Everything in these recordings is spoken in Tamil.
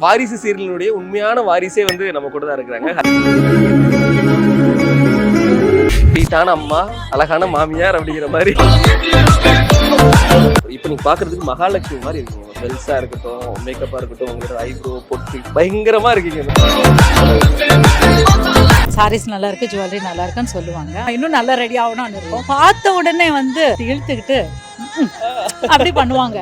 வாரிசு சீரியலுடைய உண்மையான வாரிசே வந்து நம்ம கூட தான் இருக்கிறாங்க. வீட்டான அம்மா அழகான மாமியார் அப்படிங்கிற மாதிரி இப்போ நீங்க பாக்குறதுக்கு மகாலட்சுமி மாதிரி இருக்கீங்க. பெல்ஸா இருக்கட்டும், மேக்கப்பா இருக்கட்டும், உங்களோட ஐப்ரோ பொட்டு பயங்கரமா இருக்கீங்க. சாரீஸ் நல்லா இருக்கு, ஜுவல்லரி நல்லா இருக்குன்னு சொல்லுவாங்க. இன்னும் நல்லா ரெடி ஆகணும்னு இருக்கும். பார்த்த உடனே வந்து இழுத்துக்கிட்டு அப்படி பண்ணுவாங்க.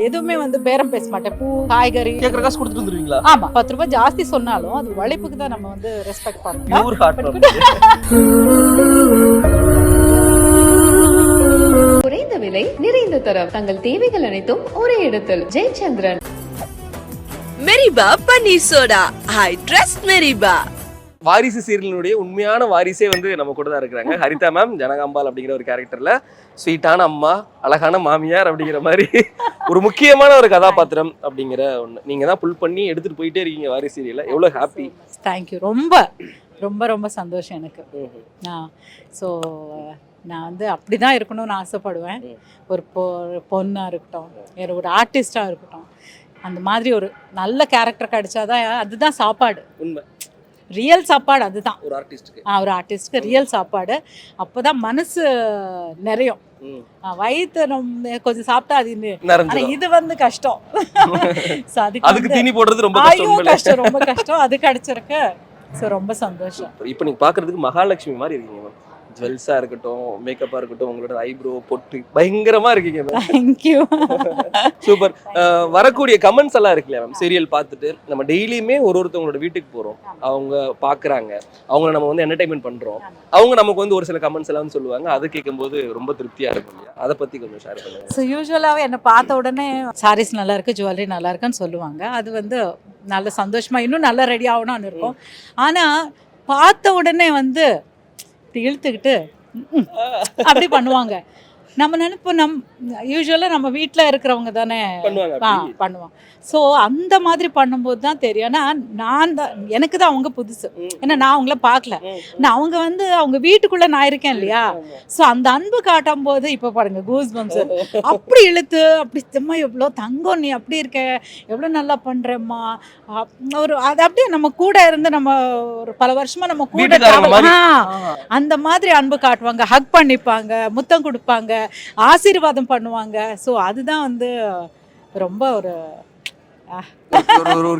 எதுவுமே வந்து பேரம் பேச மாட்டேன். பூ, காய்கறி கேக்குற காசு கொடுத்துட்டு வந்துருவீங்களா? ஆமா, 10 ரூபாய் ஜாஸ்தி சொன்னாலும் அது உழைப்புக்கு தான் நம்ம வந்து ரெஸ்பெக்ட் பண்ணணும். குறைந்த விலை, நிறைந்த தரம், தங்கள் தேவைகள் அனைத்தும் ஒரே இடத்தில். Jayachandran. Meriba panneer soda. I trust Meriba. வாரிசு சீரியலுடைய உண்மையான வாரிசே வந்து நம்ம கூட தான் இருக்கிறாங்க. ஹரிதா மேம் ஜனகாம்பாள் அப்படிங்கிற ஒரு கேரக்டர்ல ஸ்வீட்டான அம்மா அழகான மாமியார் அப்படிங்கிற மாதிரி ஒரு முக்கியமான ஒரு கதாபாத்திரம் அப்படிங்கிற ஒண்ணு நீங்க தான் புல் பண்ணி எடுத்துட்டு போயிட்டே இருக்கீங்க வாரிசு சீரியல்ல. எவ்வளவு ஹாப்பி. தேங்க்யூ. ரொம்ப ரொம்ப ரொம்ப சந்தோஷம் எனக்கு. ஸோ நான் வந்து அப்படி தான் இருக்கணும்னு ஆசைப்படுவேன். ஒரு பொண்ணாக இருக்கட்டும், ஒரு ஆர்டிஸ்டாக இருக்கட்டும், அந்த மாதிரி ஒரு நல்ல கேரக்டர் கிடைச்சாதான் அதுதான் சாப்பாடு. உண்மை, ரியல் சாப்பாடு அதுதான் ஒரு ஆர்டிஸ்டுக்கு. ஒரு ஆர்டிஸ்ட்க்கு ரியல் சாப்பாடு. அப்போதான் மனசு நிறையும். வயிற்று நம்ம கொஞ்சம் சாப்பிட்டா அது, ஆனா இது வந்து கஷ்டம். அதுக்கு தீனி போடுறது ரொம்ப கஷ்டம், ரொம்ப கஷ்டம். அது கிடைச்சிருக்கு. ஸோ ரொம்ப சந்தோஷம். இப்போ நீங்க பாக்குறதுக்கு மகாலட்சுமி மாதிரி இருக்கீங்க. ஜுவல்ஸா இருக்கட்டும், மேக்கப்பா இருக்கட்டும், உங்களோட ஐப்ரோ பொட்டு பயங்கரமா இருக்கீங்க. தேங்க்யூ. சூப்பர். வரக்கூடிய கமெண்ட்ஸ் எல்லாம் இருக்குல்ல மேம், சீரியல் பார்த்துட்டு நம்ம டெய்லியுமே ஒருத்தவங்களோட வீட்டுக்கு போறோம், அவங்க பாக்குறாங்க, அவங்கள நம்ம வந்து என்டர்டைன்மெண்ட் பண்றோம், அவங்க நமக்கு வந்து ஒரு சில கமெண்ட்ஸ் எல்லாம் சொல்லுவாங்க. அதை கேட்கும்போது ரொம்ப திருப்தியா இருக்கும் இல்லையா? அதை பத்தி கொஞ்சம் ஷேர் பண்ணுங்க. ஸோ யூஸ்வலாகவே என்னை பார்த்த உடனே சாரீஸ் நல்லா இருக்கு, ஜுவல்லரி நல்லா இருக்குன்னு சொல்லுவாங்க. அது வந்து நல்ல சந்தோஷமா, இன்னும் நல்லா ரெடி ஆகணும்னு இருக்கும். ஆனா பார்த்த உடனே வந்து இழுத்துக்கிட்டு அப்படி பண்ணுவாங்க. நம்ம நினைப்போம் யூஸ்வலாக நம்ம வீட்டில் இருக்கிறவங்க தானே பண்ணுவோம். ஸோ அந்த மாதிரி பண்ணும்போது தான் தெரியும். ஆனால் நான் தான், எனக்கு தான் அவங்க புதுசு. ஏன்னா நான் அவங்கள பார்க்கல. நான் அவங்க வந்து அவங்க வீட்டுக்குள்ளே நான் இருக்கேன் இல்லையா? ஸோ அந்த அன்பு காட்டும் போது இப்போ பாருங்க, கூஸ் பம்ஸ் அப்படி இழுத்து அப்படி அம்மா எவ்வளோ தங்கம், நீ அப்படி இருக்க, எவ்வளோ நல்லா பண்ணுறேம்மா, ஒரு அது அப்படியே நம்ம கூட இருந்து நம்ம ஒரு பல வருஷமா நம்ம கூட அந்த மாதிரி அன்பு காட்டுவாங்க. ஹக் பண்ணிப்பாங்க, முத்தம் கொடுப்பாங்க, ஆசீர்வாதம் பண்ணுவாங்க. ஸோ அதுதான் வந்து ரொம்ப ஒரு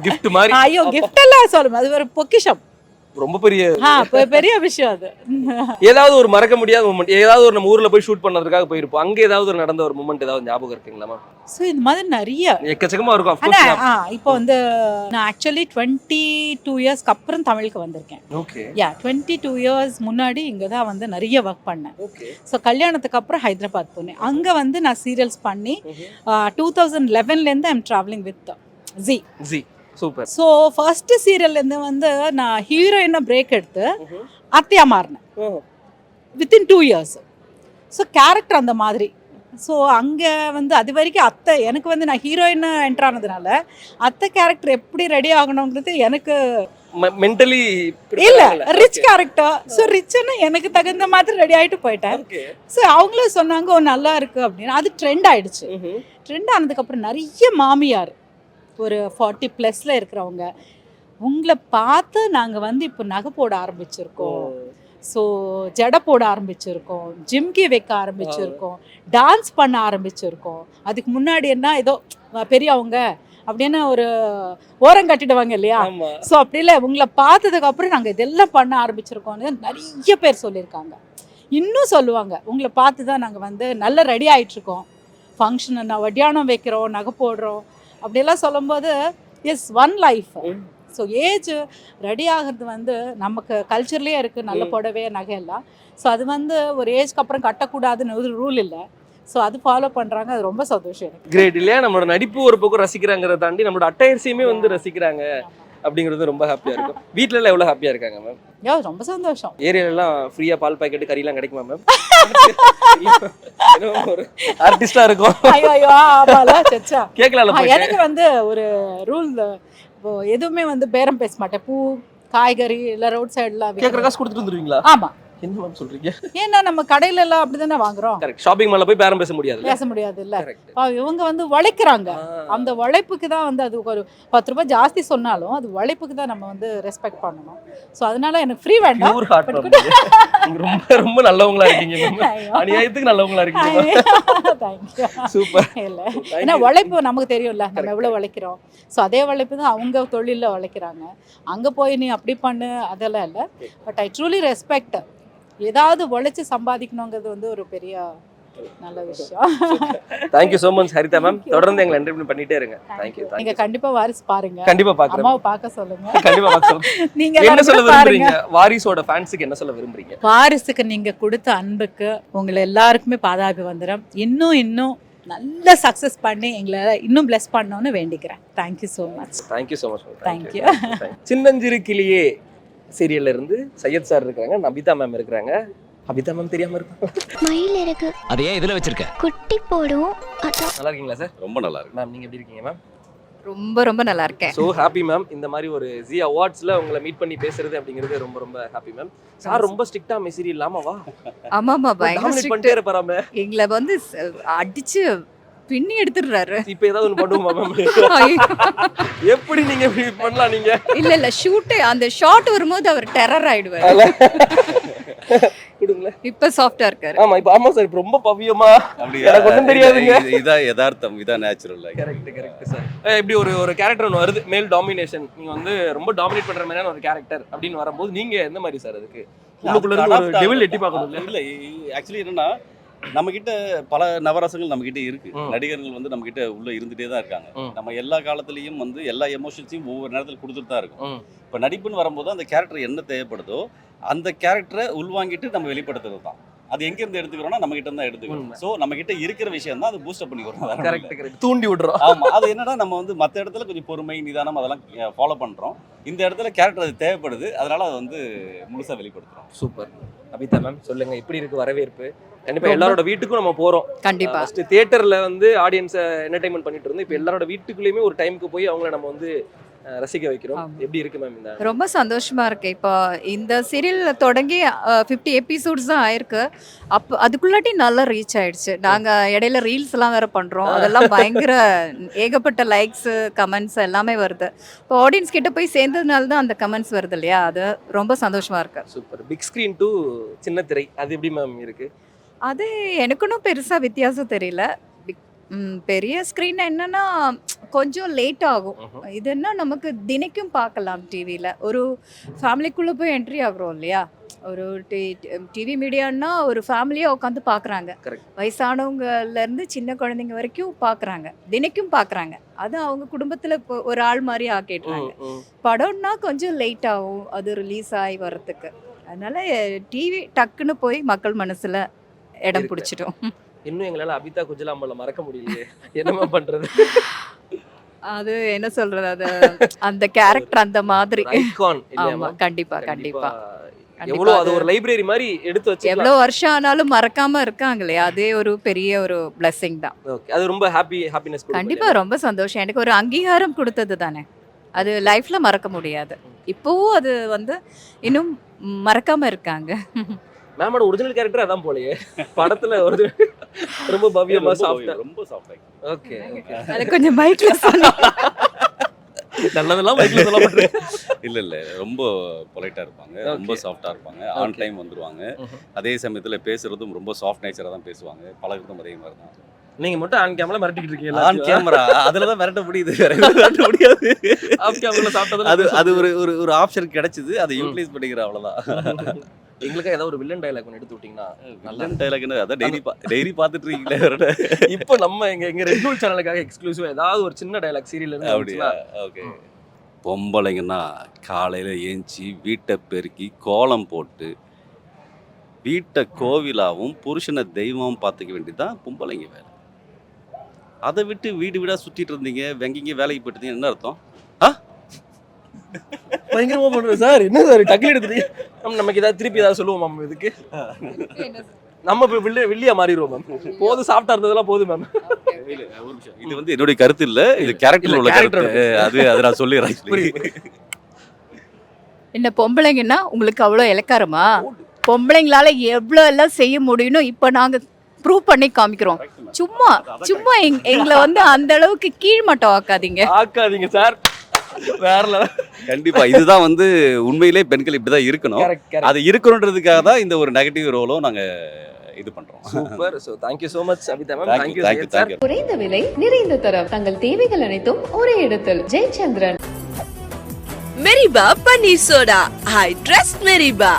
கிஃப்ட் மாதிரி. ஐயோ, கிஃப்ட் எல்லாம் சொல்லுங்க, அது ஒரு பொக்கிஷம், ரொம்ப பெரிய பெரிய விஷயம். அது ஏதாவது ஒரு மறக்க முடியாத மூமெண்ட், ஏதாவது ஒரு நம்ம ஊர்ல போய் ஷூட் பண்ணதுக்காக போயிருப்போம், அங்க ஏதாவது ஒரு நடந்த ஒரு மூமெண்ட் ஏதாவது ஞாபகம் இருக்குங்களா மேம்? ஸோ இந்த மாதிரி நிறைய எக்கச்சக்கமா இருக்கும். இப்போ வந்து நான் ஆக்சுவலி 22 இயர்ஸ்க்கு அப்புறம் தமிழுக்கு வந்திருக்கேன். ஓகே. 22 இயர்ஸ் முன்னாடி இங்கே தான் வந்து நிறைய ஒர்க் பண்ணேன். ஸோ கல்யாணத்துக்கு அப்புறம் ஹைதராபாத் போனேன். அங்கே வந்து நான் சீரியல்ஸ் பண்ணி 2011லேருந்து I'm travelling with Zee. Super. So first சீரியல்லேருந்து வந்து நான் ஹீரோயினை பிரேக் எடுத்து அத்தையா மாறினேன் வித்தின் 2 இயர்ஸ். ஸோ கேரக்டர் அந்த மாதிரி. ஸோ அங்கே வந்து அது வரைக்கும் அத்தை, எனக்கு வந்து நான் ஹீரோயினை என்ட்ரு ஆனதுனால அத்தை கேரக்டர் எப்படி ரெடி ஆகணுங்கிறது எனக்கு மென்டலி இல்லை. Rich character. ஸோ ரிச்சுன்னு எனக்கு தகுந்த மாதிரி ரெடி ஆகிட்டு போயிட்டேன். ஸோ அவங்களும் சொன்னாங்க நல்லா இருக்கு அப்படின்னு. அது ட்ரெண்ட் ஆயிடுச்சு. ட்ரெண்ட் ஆனதுக்கப்புறம் நிறைய மாமியார் ஒரு 40+ இருக்கிறவங்க உங்களை பார்த்து நாங்கள் வந்து இப்போ நகை போட ஆரம்பிச்சிருக்கோம், ஸோ ஜடை போட ஆரம்பிச்சிருக்கோம், ஜிம்கி வைக்க ஆரம்பிச்சிருக்கோம், டான்ஸ் பண்ண ஆரம்பிச்சிருக்கோம். அதுக்கு முன்னாடி என்ன ஏதோ பெரியவங்க அப்படின்னு ஒரு ஓரம் கட்டிடுவாங்க இல்லையா? ஸோ அப்படி இல்லை, உங்களை பார்த்ததுக்கப்புறம் நாங்கள் இதெல்லாம் பண்ண ஆரம்பிச்சிருக்கோம்னு நிறைய பேர் சொல்லியிருக்காங்க. இன்னும் சொல்லுவாங்க, உங்களை பார்த்து தான் நாங்கள் வந்து நல்லா ரெடி ஆகிட்ருக்கோம், ஃபங்க்ஷன் நான் வட்டியானம் வைக்கிறோம், நகை போடுறோம் அப்படியெல்லாம் சொல்லும்போது as one life. So age ready ஆகிறது வந்து நமக்கு கல்ச்சர்லேயே இருக்குது, நல்ல புடவை நகையெல்லாம். ஸோ அது வந்து ஒரு ஏஜ்க்கு அப்புறம் கட்டக்கூடாதுன்னு ஒரு ரூல் இல்லை. ஸோ அது ஃபாலோ பண்ணுறாங்க. அது ரொம்ப சந்தோஷம் எனக்கு. கிரேட் இல்லையா? நம்மளோட நடிப்பு ஒரு பக்கம் ரசிக்கிறாங்கிறத தாண்டி நம்மளோட அட்டையர்ஸையுமே வந்து ரசிக்கிறாங்க அப்படிங்கிறது ரொம்ப ஹாப்பியாக இருக்கும். வீட்டில எல்லாம் எவ்வளோ ஹாப்பியாக இருக்காங்க மேம்? ரொம்ப சந்தோஷம். ஏரியாலலாம் ஃப்ரீயாக பால் பாக்கெட்டு கறியெல்லாம் கிடைக்குமா மேம்? ஒரு ஆர்டிஸ்டா இருக்கும். எனக்கு வந்து ஒரு ரூல், எதுவுமே வந்து பேரம் பேச மாட்டேன். பூ, காய்கறி இல்லை ரோட் சைட்லாம் கேட்குற காசு கொடுத்துட்டு வந்துருவீங்களா? ஆமாம், என்ன மேம் சொல்றீங்க? ஏன்னா நம்ம கடையில எல்லாம் அப்படிதானே வாங்குறோம், கரெக்ட். ஷாப்பிங் மால்ல போய் பேரம் பேச முடியாது. பேச முடியாது இல்ல. கரெக்ட். இவங்க வந்து உழைக்கிறாங்க, அந்த உழைப்புக்கு தான் வந்து அது ஒரு 10 ரூபாய் ஜாஸ்தி சொன்னாலும் அது உழைப்புக்கு தான் நம்ம வந்து ரெஸ்பெக்ட் பண்ணணும். ஸோ அதனால எனக்கு ஃப்ரீ வேண்டாம். Pure heart ma'am. நீங்க ரொம்ப ரொம்ப நல்லவங்களா இருக்கீங்க மேம். அநியாயத்துக்கு நல்லவங்களா இருக்கீங்க. தேங்க்யூ. சூப்பர். இல்லை ஏன்னா உழைப்பு நமக்கு தெரியும்ல, நம்ம எவ்வளோ உழைக்கிறோம். ஸோ அதே உழைப்பு தான் அவங்க தொழிலில் உழைக்கிறாங்க. அங்கே போய் நீ அப்படி பண்ணு அதெல்லாம் இல்லை. But I truly respect. ஏதாவது உழைச்சி சம்பாதிக்கணுங்கிறது வந்து ஒரு பெரிய நல்ல விஷயம். Thank you so much Haritha ma'am. தொடர்ந்து எங்களை என்டர்டெயின் பண்ணிட்டே இருங்க. தேங்க்யூ. நீங்க கண்டிப்பா வாரிசு பாருங்க. கண்டிப்பா பாக்குறேன். அம்மாவை பார்க்க சொல்லுங்க. கண்டிப்பா பார்க்க சொல்லுங்க. நீங்க என்ன சொல்ல எல்லாரும் பாருங்க. விரும்புறீங்க? வாரிசோட ஃபேன்ஸுக்கு என்ன சொல்ல விரும்புறீங்க? வாரிசுக்கு நீங்க கொடுத்த அன்புக்கு உங்களை எல்லாருக்குமே பாதாபிவந்தனம். இன்னும் நல்ல சக்ஸஸ் பண்ணி எங்களை இன்னும் பிளஸ் பண்ணணும்னு வேண்டிக்கிறேன். Thank you so much. Thank you so much. Thank you. சின்னஞ்சிறு கிளியே சீரியல்ல இருந்து சையத் சார் இருக்காங்க, நபிதா மேம் இருக்காங்க. அபிதா மேம் தெரியாம இருப்பாங்க. மயில் இருக்கு. அது ஏன் இதுல வச்சிருக்க? குட்டி போடும். அதான். நல்லா இருக்கீங்களா சார்? ரொம்ப நல்லா இருக்கு மேம். நீங்க எப்படி இருக்கீங்க மேம்? ரொம்ப ரொம்ப நல்லா இருக்கேன். So happy ma'am. இந்த மாதிரி ஒரு ஜி அவார்ட்ஸ்ல உங்களை மீட் பண்ணி பேசுறது அப்படிங்கிறது ரொம்ப ரொம்ப ஹாப்பி மேம். சார் ரொம்ப ஸ்ட்ரிக்ட்டா மெசேஜ் இல்லாமவா? ஆமாமா, பயங்கர டாமினேட் strict. பண்ணிட்டே இருப்பாராமே. எங்களை வந்து அடிச்சு பின்னி எடுத்துடுறாரு. இப்போ ஏதாவது ஒன்று பண்ணுவோமா மேம்? எப்படி நீங்க இப்படி பண்ணலாம் நீங்க? இல்ல ஷூட் அந்த ஷாட் வரும்போது அவர் டெரர் ஆயிடுவாரு. கொடுங்களேன். இப்ப சாஃப்டா இருக்காரு. ஆமா இப்போ ஆமா சார். இப்போ ரொம்ப பவ்யமா அப்படியா? எனக்கு ஒன்றும் தெரியாதுங்க. இதான் யதார்த்தம், இதான் நேச்சுரல். Correct sir. இப்படி ஒரு கேரக்டர் ஒன்று வருது, மேல் டாமினேஷன். நீங்க வந்து ரொம்ப டாமினேட் பண்ற மாதிரியான ஒரு கேரக்டர் அப்படின்னு வரும்போது நீங்க எந்த மாதிரி சார் அதுக்கு உள்ளுக்குள்ள இருந்து ஒரு டெவில் எட்டி பார்க்கணும்? இல்ல ஆக்சுவலி என்னன்னா, நம்ம கிட்ட பல நவரசங்கள் நம்ம கிட்ட இருக்கு. நடிகர்கள் வந்து நம்ம கிட்ட உள்ள இருந்துட்டே தான் இருக்காங்க. நம்ம எல்லா காலத்திலயும் வந்து எல்லா எமோஷன்ஸையும் ஒவ்வொரு நேரத்தில் கொடுத்துட்டு தான் இருக்கும். இப்போ நடிப்புன்னு வரும்போது அந்த கேரக்டர் என்ன தேவைப்படுதோ அந்த கேரக்டரை உள்வாங்கிட்டு நம்ம வெளிப்படுத்துறது தான். அது எங்க இருந்து எடுத்துக்கிறோம்னா நம்ம கிட்ட தான் எடுத்துக்கிறோம். ஸோ நம்ம கிட்ட இருக்கிற விஷயம் தான் அது பூஸ்டப் பண்ணிக்கிறோம். கரெக்ட். தூண்டி விடுறோம். ஆமா. அது என்னன்னா நம்ம வந்து மற்ற இடத்துல கொஞ்சம் பொறுமை நிதானம் அதெல்லாம் ஃபாலோ பண்றோம். இந்த இடத்துல கேரக்டர் அது தேவைப்படுது, அதனால அது வந்து முழுசா வெளிப்படுத்துறோம். சூப்பர். அபிதா மேம் சொல்லுங்க, எப்படி இருக்கு வரவேற்பு? கண்டிப்பா எல்லாரோட வீட்டுக்கும் நம்ம போறோம். கண்டிப்பா. ஃபர்ஸ்ட் தியேட்டர்ல வந்து ஆடியன்ஸை என்டர்டைன்மெண்ட் பண்ணிட்டு இருந்தோம். இப்போ எல்லாரோட வீட்டுக்குள்ளேயுமே ஒரு டைமுக்கு போய் அவங்கள நம்ம வந்து ரசிக்க வைக்கிறோம். எப்படி இருக்கு மேம் இந்த? ரொம்ப சந்தோஷமா இருக்கு. இப்போ இந்த சீரியல் தொடங்கி 50 எபிசோட்ஸ் தான் ஆயிருக்கு. அப்போ அதுக்குள்ளாட்டி நல்லா ரீச் ஆயிடுச்சு. நாங்க இடையில ரீல்ஸ் எல்லாம் வேற பண்றோம். அதெல்லாம் பயங்கர ஏகப்பட்ட லைக்ஸ் கமெண்ட்ஸ் எல்லாமே வருது. இப்போ ஆடியன்ஸ் கிட்ட போய் சேர்ந்ததுனால தான் அந்த கமெண்ட்ஸ் வருது இல்லையா, அது ரொம்ப சந்தோஷமா இருக்கு. சூப்பர். பிக் ஸ்கிரீன் டு சின்ன திரை, அது எப்படி மேம் இருக்கு? அது எனக்குன்னும் பெருசா வித்தியாசம் தெரியல. பெரிய ஸ்க்ரீன் என்னன்னா கொஞ்சம் லேட் ஆகும். இது என்ன நமக்கு தினைக்கும் பார்க்கலாம் டிவியில். ஒரு ஃபேமிலிக்குள்ளே போய் என்ட்ரி ஆகுறோம் இல்லையா, ஒரு டிவி மீடியான்னா ஒரு ஃபேமிலியாக உட்காந்து பார்க்குறாங்க. வயசானவங்கலேருந்து சின்ன குழந்தைங்க வரைக்கும் பார்க்குறாங்க, தினைக்கும் பார்க்குறாங்க. அது அவங்க குடும்பத்தில் இப்போ ஒரு ஆள் மாதிரி ஆக்கிடுறாங்க. படம்னா கொஞ்சம் லேட் ஆகும் அது ரிலீஸ் ஆகி வர்றதுக்கு. அதனால டிவி டக்குன்னு போய் மக்கள் மனசில் இடம் பிடிச்சிட்டோம். இன்னும் எங்களால அபிதா குஜலாம்பல மறக்க முடியலையே, என்னமா பண்றது? அது என்ன சொல்றது, அது அந்த கேரக்டர் அந்த மாதிரி. ஐகான் இல்லையா? ஆமா, கண்டிப்பா கண்டிப்பா. எவ்வளவு அது ஒரு லைப்ரரி மாதிரி எடுத்து வச்சு எவ்வளவு வருஷம் ஆனாலும் மறக்காம இருக்காங்களே, அதே ஒரு பெரிய ஒரு பிளெஸிங் தான். ஓகே, அது ரொம்ப ஹாப்பினஸ் கொடுக்கும். கண்டிப்பா ரொம்ப சந்தோஷம். எனக்கு ஒரு அங்கீகாரம் கொடுத்தது தானே, அது லைஃப்ல மறக்க முடியாது. இப்போவும் அது வந்து இன்னும் மறக்காம இருக்காங்க. மேமோட ஒரிஜினல் கேரக்டர் அதான் போலயே படத்துல ஒரு ரொம்ப பவ்யமா சாஃப்ட்டா. ரொம்ப சாஃப்ட்டா. Okay okay. அது கொஞ்சம் மைக்ல சொன்னா நல்லதெல்லாம் மைக்ல சொல்ல மாட்டேன். இல்ல ரொம்ப பொலைட்டா இருப்பாங்க, ரொம்ப சாஃப்ட்டா இருப்பாங்க. ஆன் டைம் வந்துருவாங்க. அதே சமயத்துல பேசுறதும் ரொம்ப சாஃப்ட் நேச்சரா தான் பேசுவாங்க. பழகுறதும் அதே மாதிரி தான். நீங்க மட்டும் ஆன் கேமரா மிரட்டிட்டு இருக்கீங்க. ஆன் கேமரா அதுல தான் மிரட்ட முடியுது, வேற எதுவும் மிரட்ட முடியாது. ஆஃப் கேமரால சாப்பிட்டது அது ஒரு ஆப்ஷன் கிடைச்சது, அதை யூட்டிலைஸ் பண்ணிக்கிற அவ்வளவுதான். எங்களுக்கு ஏதாவது ஒரு வில்லன் டயலாக் ஒன்று எடுத்து விட்டீங்கன்னா நல்ல டயலாக்னு அதான் டெய்லி பார்த்துட்டு இருக்கீங்களே. இப்போ நம்ம எங்க ரெட் நூல் சேனலுக்காக எக்ஸ்க்ளூசிவா ஏதாவது ஒரு சின்ன டயலாக் சீரியல்ல இருந்து அப்படியா? ஓகே. பொம்பளைங்கன்னா காலையில ஏஞ்சி வீட்டை பெருக்கி கோலம் போட்டு வீட்டை கோவிலாவும் புருஷனை தெய்வமும் பார்த்துக்க வேண்டியதுதான் பொம்பளைங்க வேலை. அதை விட்டு வீடா சுத்திட்டு இருந்தீங்க, வெங்கிங்க வேலைக்கு போயிட்டு இருந்தீங்க, என்ன அர்த்தம்? பயங்கரமா பண்றோம் சார். என்ன சார் டக்குல எடுத்துட்டீங்க? நமக்கு ஏதாவது திருப்பி ஏதாவது சொல்லுவோம் மேம் இதுக்கு? நம்ம இப்போ வில்லியா மாறிடுவோம் மேம். போதும் சாஃப்டா இருந்ததெல்லாம் போதும் மேம். இது வந்து என்னுடைய கருத்து இல்ல, இது கேரக்டர் உள்ள கருத்து. அது நான் சொல்லிடுறேன். என்ன பொம்பளைங்கன்னா உங்களுக்கு அவ்வளோ இலக்காரமா? பொம்பளைங்களால எவ்வளோ எல்லாம் செய்ய முடியும்னு இப்போ நாங்கள் ப்ரூவ் பண்ணி காமிக்கிறோம். சும்மா சும்மா எங்களை வந்து அந்த அளவுக்கு கீழ்மட்டம் ஆக்காதீங்க. ஆக்காதீங்க சார், வேற level. கண்டிப்பா இதுதான் வந்து உண்மையிலே பெண்கள் இப்படிதான் இருக்கணும். Correct, correct. அது இருக்கணுன்றதுக்காக தான் இந்த ஒரு நெகட்டிவ் ரோலும் நாங்க இது பண்றோம். Super. So thank you so much Sabitha ma'am. Thank thank you you, thank you, sir. thank you. குறைந்த விலை நிறைந்த தரம் தங்கள் தேவைகள் அனைத்தும் ஒரே இடத்தில். Jayachandran. Meriba panneer soda. I trust மெரிபா.